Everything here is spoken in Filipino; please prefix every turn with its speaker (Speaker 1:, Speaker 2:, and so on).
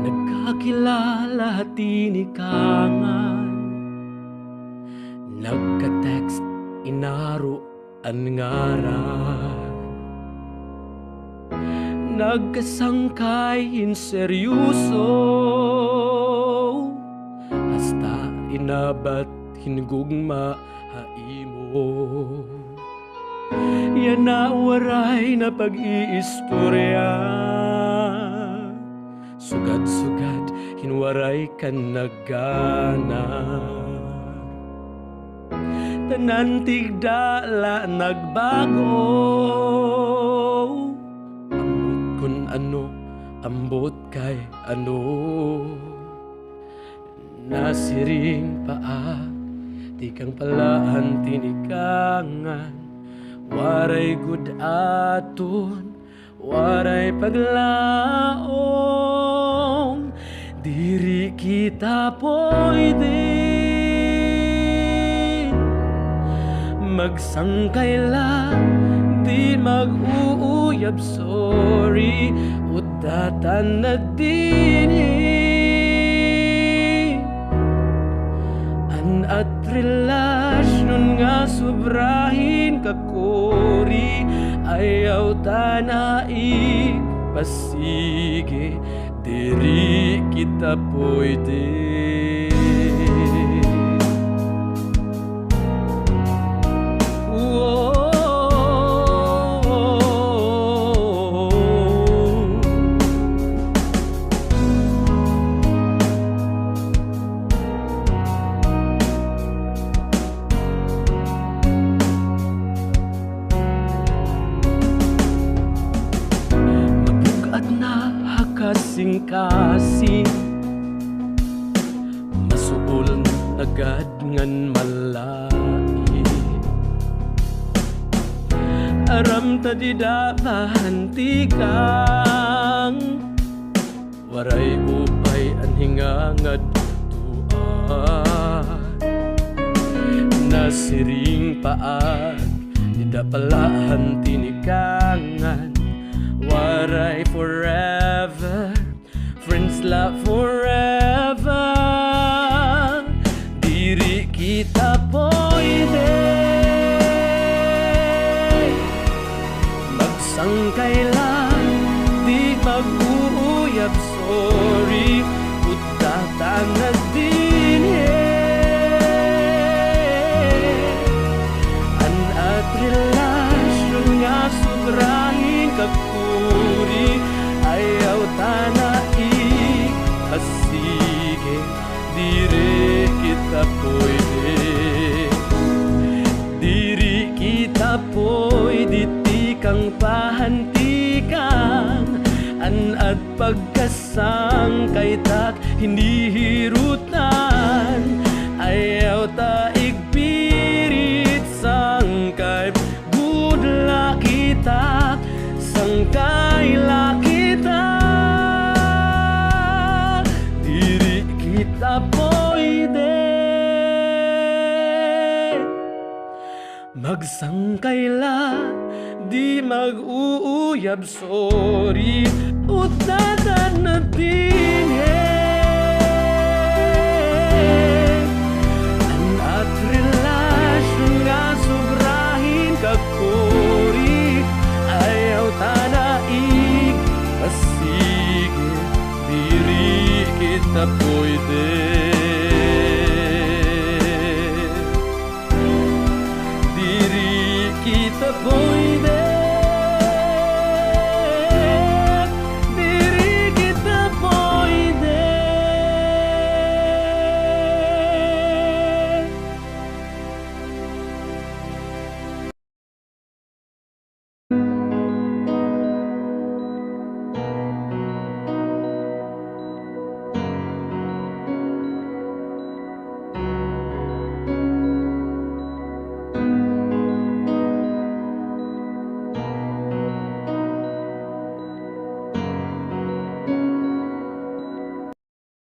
Speaker 1: Nagkakilala tinikangan, nagka-text inaruan ngaran, nagkasangkay seryoso, hasta inabat hinugugma haimo. Yan na waray na pag-iistorya, sugad-sugad hinwaray kan nagana. Tanan tigdala nagbago, ambot kun ano, ambot kay ano. Nasiring paa, di kang palaan tinikangan, waray gud aton, waray paglaom. Diri kita pwede magsangkay lang, di mag-uuyab, sorry, udatan na dini. An at relasyon nga sobrahin kakori, ayaw tanaig pasige, diri kita pwede. Kasing-kasing masuol agad ngan malai, aram ta di dapahantikang, waray upay anhingangad tuan. Nasiring paag di dapalahan tinikangan, waray forever, friends love forever. Diri kita pwede magsangkay lang, di mag-uuyab, sorry, udatan na din. An at relasyon nga sobrahin kakuri, ayaw tanaig pasige, diri kita pwede. Diri kita pwede, di kang pahantikan, an at pagkasangkay tak hindi hirutan, ayaw taig pirit sangkay, budla kita sangkay la kita. Diri kita pwede magsangkay la, di mag-uuyab, sorry, udatan na din. An at relasyon nga sobrahin kakori, ayaw tanaig pasige, diri kita pwede.